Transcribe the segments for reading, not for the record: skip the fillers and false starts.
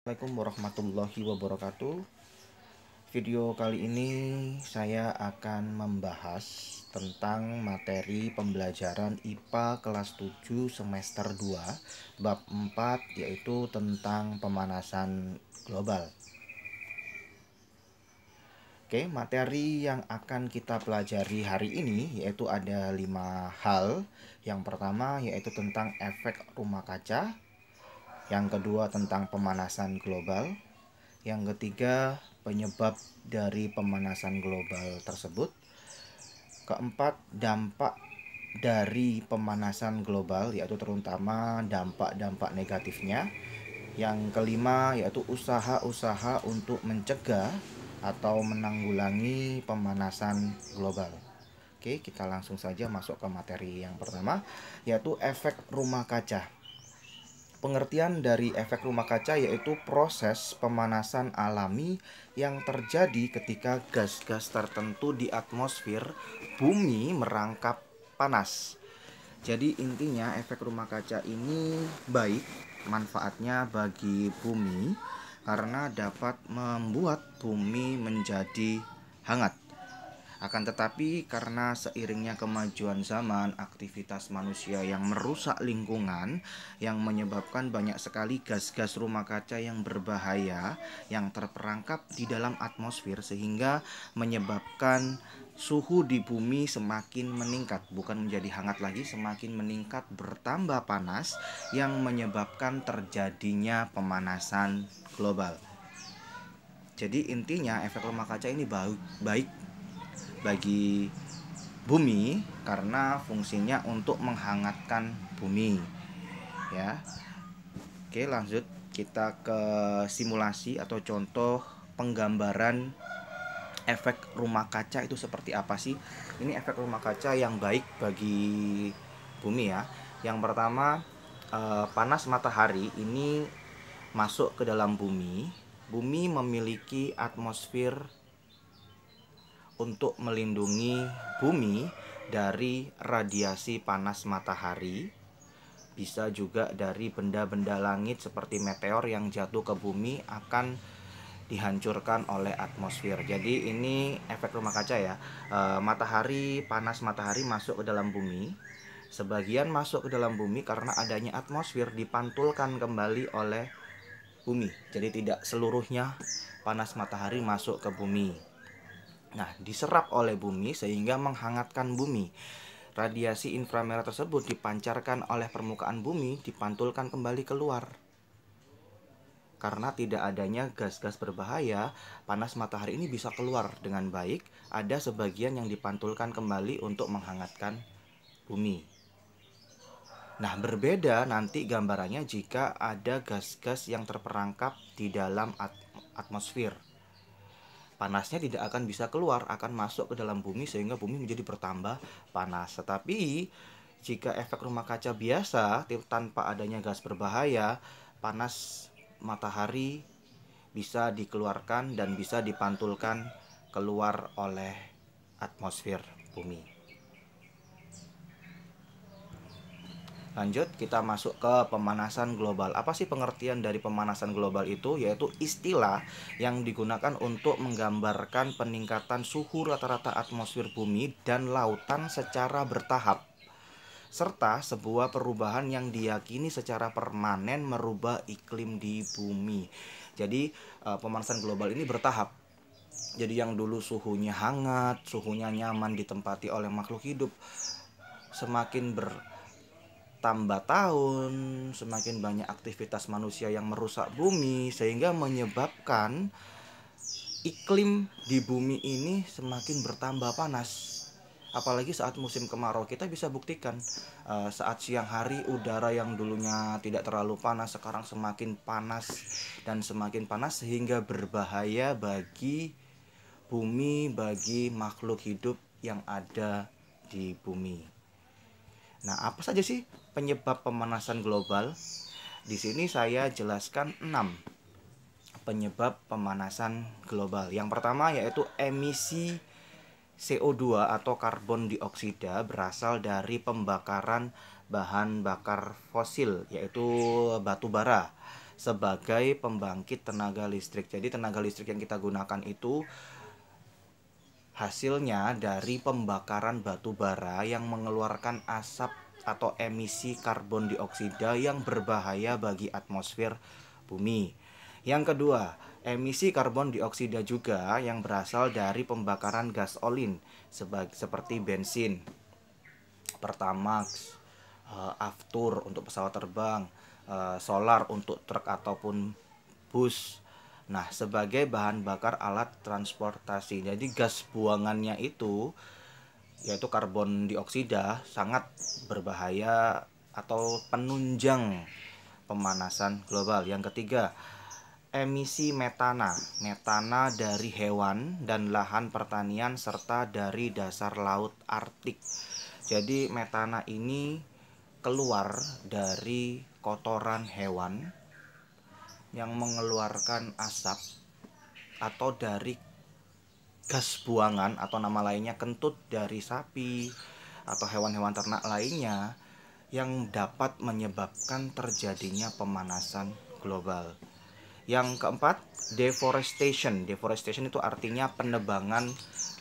Assalamualaikum warahmatullahi wabarakatuh. Video kali ini saya akan membahas tentang materi pembelajaran IPA kelas 7 semester 2 bab 4, yaitu tentang pemanasan global. Oke, materi yang akan kita pelajari hari ini yaitu ada 5 hal. Yang pertama yaitu tentang efek rumah kaca. Yang kedua tentang pemanasan global. Yang ketiga, penyebab dari pemanasan global tersebut. Keempat, dampak dari pemanasan global, yaitu terutama dampak-dampak negatifnya. Yang kelima, yaitu usaha-usaha untuk mencegah atau menanggulangi pemanasan global. Oke, kita langsung saja masuk ke materi yang pertama, yaitu efek rumah kaca. Pengertian dari efek rumah kaca yaitu proses pemanasan alami yang terjadi ketika gas-gas tertentu di atmosfer bumi merangkap panas. Jadi intinya efek rumah kaca ini baik manfaatnya bagi bumi karena dapat membuat bumi menjadi hangat. Akan tetapi karena seiringnya kemajuan zaman, aktivitas manusia yang merusak lingkungan, yang menyebabkan banyak sekali gas-gas rumah kaca yang berbahaya yang terperangkap di dalam atmosfer, sehingga menyebabkan suhu di bumi semakin meningkat, bukan menjadi hangat lagi, semakin meningkat, bertambah panas, yang menyebabkan terjadinya pemanasan global. Jadi intinya efek rumah kaca ini baik bagi bumi karena fungsinya untuk menghangatkan bumi, ya. Oke, lanjut kita ke simulasi atau contoh penggambaran efek rumah kaca itu seperti apa sih. Ini efek rumah kaca yang baik bagi bumi, ya. Yang pertama, panas matahari ini masuk ke dalam bumi. Bumi memiliki atmosfer untuk melindungi bumi dari radiasi panas matahari, bisa juga dari benda-benda langit seperti meteor yang jatuh ke bumi akan dihancurkan oleh atmosfer. Jadi ini efek rumah kaca, ya. Matahari, panas matahari masuk ke dalam bumi. Sebagian masuk ke dalam bumi karena adanya atmosfer dipantulkan kembali oleh bumi. Jadi tidak seluruhnya panas matahari masuk ke bumi. Nah, diserap oleh bumi sehingga menghangatkan bumi. Radiasi inframerah tersebut dipancarkan oleh permukaan bumi, dipantulkan kembali keluar. Karena tidak adanya gas-gas berbahaya, panas matahari ini bisa keluar dengan baik. Ada sebagian yang dipantulkan kembali untuk menghangatkan bumi. Nah, berbeda nanti gambarannya jika ada gas-gas yang terperangkap di dalam atmosfer. Panasnya tidak akan bisa keluar, akan masuk ke dalam bumi sehingga bumi menjadi bertambah panas. Tetapi jika efek rumah kaca biasa tanpa adanya gas berbahaya, panas matahari bisa dikeluarkan dan bisa dipantulkan keluar oleh atmosfer bumi. Lanjut, kita masuk ke pemanasan global. Apa sih pengertian dari pemanasan global itu? Yaitu istilah yang digunakan untuk menggambarkan peningkatan suhu rata-rata atmosfer bumi dan lautan secara bertahap, serta sebuah perubahan yang diyakini secara permanen merubah iklim di bumi. Jadi pemanasan global ini bertahap. Jadi yang dulu suhunya hangat, suhunya nyaman ditempati oleh makhluk hidup, semakin tambah tahun, semakin banyak aktivitas manusia yang merusak bumi sehingga menyebabkan iklim di bumi ini semakin bertambah panas. Apalagi saat musim kemarau, kita bisa buktikan saat siang hari udara yang dulunya tidak terlalu panas sekarang semakin panas dan semakin panas sehingga berbahaya bagi bumi, bagi makhluk hidup yang ada di bumi. Nah, apa saja sih penyebab pemanasan global? Di sini saya jelaskan 6 penyebab pemanasan global. Yang pertama yaitu emisi CO2 atau karbon dioksida berasal dari pembakaran bahan bakar fosil, yaitu batu bara, sebagai pembangkit tenaga listrik. Jadi tenaga listrik yang kita gunakan itu hasilnya dari pembakaran batu bara yang mengeluarkan asap atau emisi karbon dioksida yang berbahaya bagi atmosfer bumi. Yang kedua, emisi karbon dioksida juga yang berasal dari pembakaran gas olin seperti bensin, Pertamax, Aftur untuk pesawat terbang, solar untuk truk ataupun bus. Nah, sebagai bahan bakar alat transportasi. Jadi gas buangannya itu yaitu karbon dioksida sangat berbahaya atau penunjang pemanasan global. Yang ketiga, emisi metana. Metana dari hewan dan lahan pertanian serta dari dasar laut Arktik. Jadi metana ini keluar dari kotoran hewan yang mengeluarkan asap atau dari gas buangan atau nama lainnya kentut dari sapi atau hewan-hewan ternak lainnya yang dapat menyebabkan terjadinya pemanasan global. Yang keempat, deforestation. Deforestation itu artinya penebangan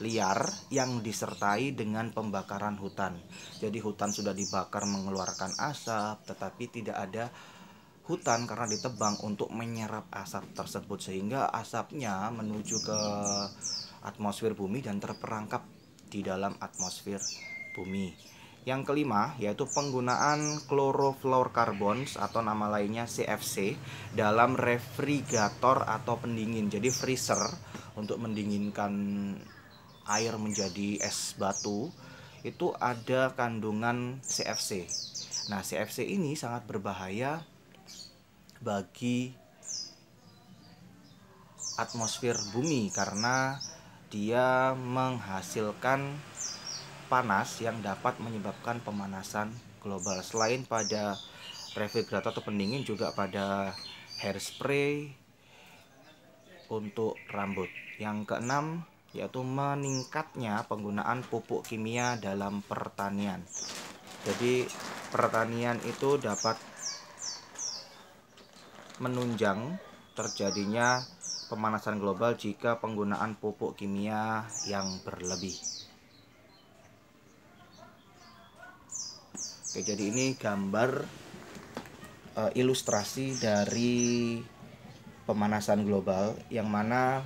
liar yang disertai dengan pembakaran hutan. Jadi hutan sudah dibakar mengeluarkan asap, tetapi tidak ada hutan karena ditebang untuk menyerap asap tersebut, sehingga asapnya menuju ke atmosfer bumi dan terperangkap di dalam atmosfer bumi. Yang kelima yaitu penggunaan chlorofluorocarbons atau nama lainnya CFC dalam refrigerator atau pendingin. Jadi freezer untuk mendinginkan air menjadi es batu itu ada kandungan CFC. Nah, CFC ini sangat berbahaya bagi atmosfer bumi karena dia menghasilkan panas yang dapat menyebabkan pemanasan global. Selain pada refrigerator atau pendingin, juga pada hairspray untuk rambut. Yang keenam yaitu meningkatnya penggunaan pupuk kimia dalam pertanian. Jadi pertanian itu dapat menunjang terjadinya pemanasan global jika penggunaan pupuk kimia yang berlebih. Oke, jadi ini gambar ilustrasi dari pemanasan global yang mana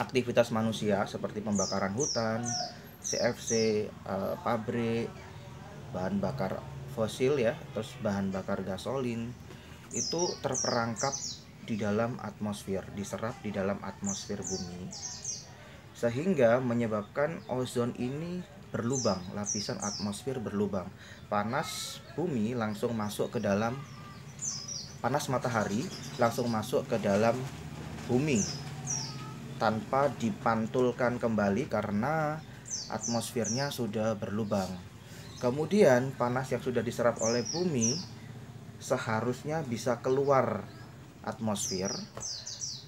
aktivitas manusia seperti pembakaran hutan, CFC, pabrik, bahan bakar fosil ya, terus bahan bakar gasolin itu terperangkap di dalam atmosfer, diserap di dalam atmosfer bumi, sehingga menyebabkan ozon ini berlubang, lapisan atmosfer berlubang. Panas bumi langsung masuk ke dalam, panas matahari langsung masuk ke dalam bumi tanpa dipantulkan kembali karena atmosfernya sudah berlubang. Kemudian panas yang sudah diserap oleh bumi seharusnya bisa keluar atmosfer,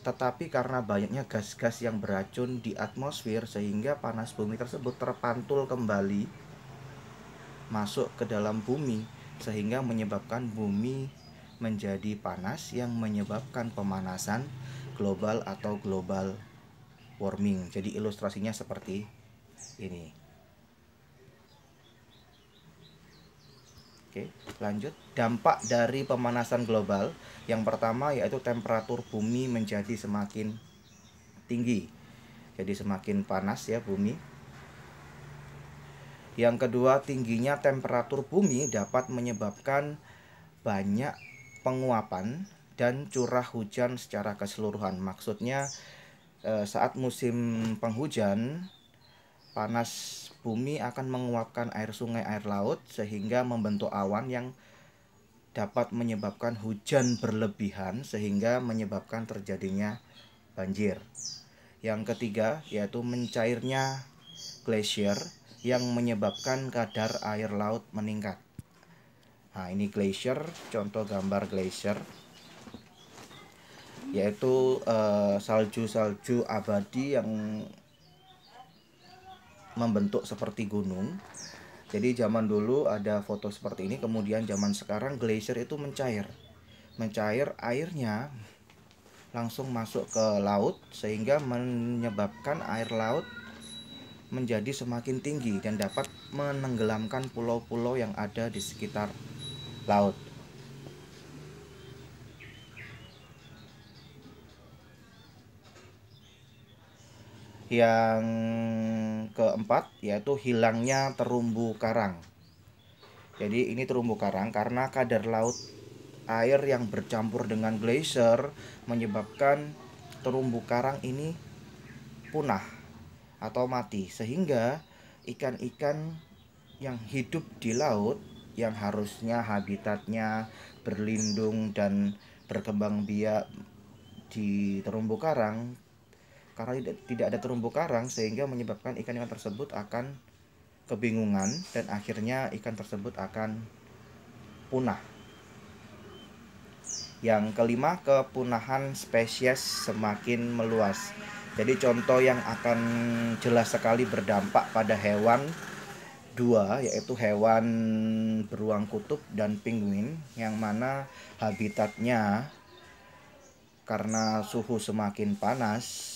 tetapi karena banyaknya gas-gas yang beracun di atmosfer sehingga panas bumi tersebut terpantul kembali masuk ke dalam bumi, sehingga menyebabkan bumi menjadi panas yang menyebabkan pemanasan global atau global warming. Jadi ilustrasinya seperti ini. Oke, lanjut. Dampak dari pemanasan global yang pertama yaitu temperatur bumi menjadi semakin tinggi. Jadi semakin panas ya bumi. Yang kedua, tingginya temperatur bumi dapat menyebabkan banyak penguapan dan curah hujan secara keseluruhan. Maksudnya saat musim penghujan, panas bumi akan menguapkan air sungai, air laut sehingga membentuk awan yang dapat menyebabkan hujan berlebihan sehingga menyebabkan terjadinya banjir. Yang ketiga yaitu mencairnya glacier yang menyebabkan kadar air laut meningkat. Nah, ini glacier, contoh gambar glacier yaitu salju-salju abadi yang membentuk seperti gunung. Jadi zaman dulu ada foto seperti ini, kemudian zaman sekarang glacier itu mencair. mencair, airnya langsung masuk ke laut sehingga menyebabkan air laut menjadi semakin tinggi dan dapat menenggelamkan pulau-pulau yang ada di sekitar laut. Yang keempat yaitu hilangnya terumbu karang. Jadi ini terumbu karang karena kadar laut air yang bercampur dengan glacier menyebabkan terumbu karang ini punah atau mati, sehingga ikan-ikan yang hidup di laut yang harusnya habitatnya berlindung dan berkembang biak di terumbu karang, karena tidak ada terumbu karang sehingga menyebabkan ikan-ikan tersebut akan kebingungan dan akhirnya ikan tersebut akan punah. Yang kelima, kepunahan spesies semakin meluas. Jadi contoh yang akan jelas sekali berdampak pada hewan dua, yaitu hewan beruang kutub dan penguin, yang mana habitatnya karena suhu semakin panas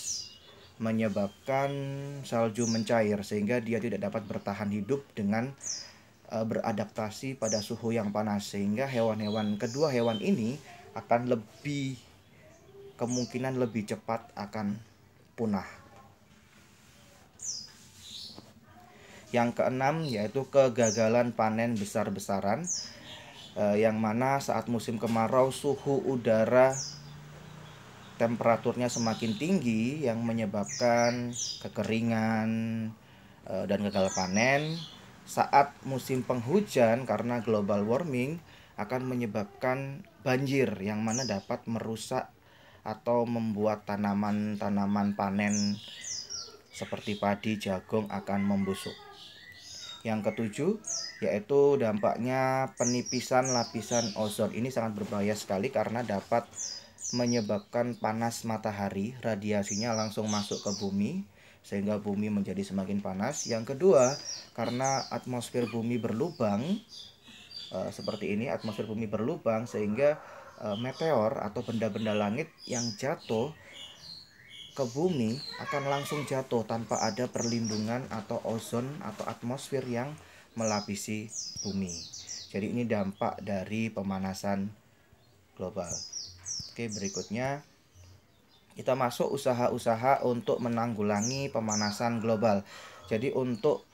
menyebabkan salju mencair sehingga dia tidak dapat bertahan hidup dengan beradaptasi pada suhu yang panas, sehingga kedua hewan ini akan kemungkinan lebih cepat akan punah. Yang keenam yaitu kegagalan panen besar-besaran, yang mana saat musim kemarau suhu udara temperaturnya semakin tinggi yang menyebabkan kekeringan dan gagal panen. Saat musim penghujan karena global warming akan menyebabkan banjir yang mana dapat merusak atau membuat tanaman-tanaman panen seperti padi, jagung akan membusuk. Yang ketujuh yaitu dampaknya penipisan lapisan ozon. Ini sangat berbahaya sekali karena dapat menyebabkan panas matahari, radiasinya langsung masuk ke bumi sehingga bumi menjadi semakin panas. Yang kedua, karena atmosfer bumi berlubang seperti ini, atmosfer bumi berlubang sehingga meteor atau benda-benda langit yang jatuh ke bumi akan langsung jatuh tanpa ada perlindungan atau ozon atau atmosfer yang melapisi bumi. Jadi ini dampak dari pemanasan global. Oke, berikutnya kita masuk usaha-usaha untuk menanggulangi pemanasan global. Jadi untuk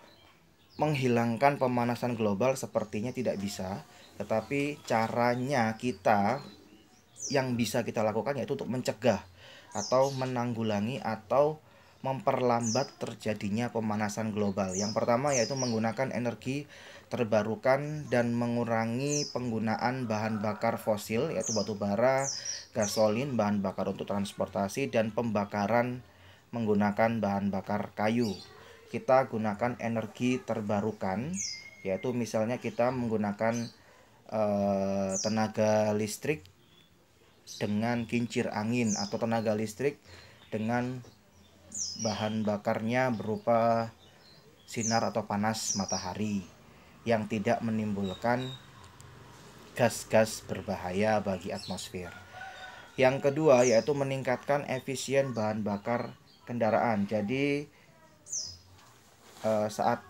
menghilangkan pemanasan global sepertinya tidak bisa, tetapi caranya yang bisa kita lakukan yaitu untuk mencegah atau menanggulangi atau memperlambat terjadinya pemanasan global. Yang pertama yaitu menggunakan energi terbarukan dan mengurangi penggunaan bahan bakar fosil yaitu batu bara, gasolin, bahan bakar untuk transportasi, dan pembakaran menggunakan bahan bakar kayu. Kita gunakan energi terbarukan, yaitu misalnya kita menggunakan tenaga listrik dengan kincir angin atau tenaga listrik dengan bahan bakarnya berupa sinar atau panas matahari yang tidak menimbulkan gas-gas berbahaya bagi atmosfer. Yang kedua yaitu meningkatkan efisien bahan bakar kendaraan. Jadi saat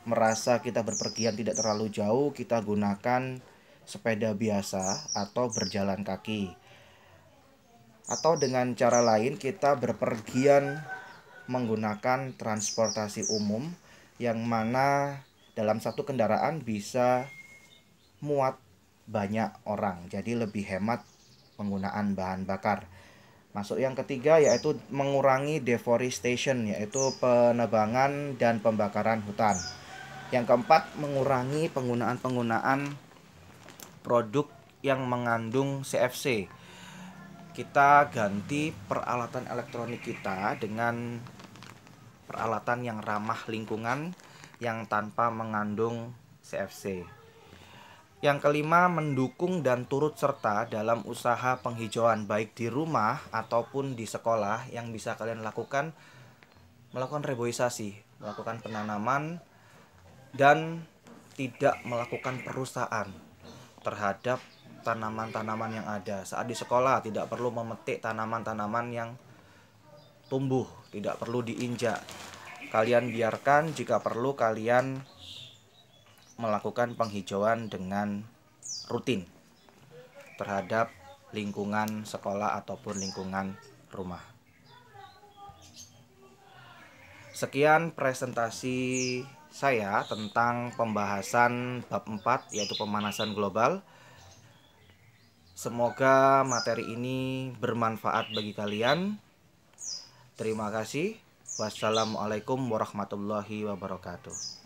merasa kita berpergian tidak terlalu jauh, kita gunakan sepeda biasa atau berjalan kaki. Atau dengan cara lain kita berpergian menggunakan transportasi umum yang mana dalam satu kendaraan bisa muat banyak orang, jadi lebih hemat penggunaan bahan bakar. Masuk yang ketiga yaitu mengurangi deforestation, yaitu penebangan dan pembakaran hutan. Yang keempat, mengurangi penggunaan produk yang mengandung CFC. Kita ganti peralatan elektronik kita dengan peralatan yang ramah lingkungan yang tanpa mengandung CFC. Yang kelima, mendukung dan turut serta dalam usaha penghijauan baik di rumah ataupun di sekolah. Yang bisa kalian lakukan, melakukan reboisasi, melakukan penanaman, dan tidak melakukan perusahaan terhadap tanaman-tanaman yang ada. Saat di sekolah tidak perlu memetik tanaman-tanaman yang tumbuh, tidak perlu diinjak. Kalian biarkan, jika perlu kalian melakukan penghijauan dengan rutin terhadap lingkungan sekolah ataupun lingkungan rumah. Sekian presentasi saya tentang pembahasan bab 4 yaitu pemanasan global. Semoga materi ini bermanfaat bagi kalian. Terima kasih. Wassalamualaikum warahmatullahi wabarakatuh.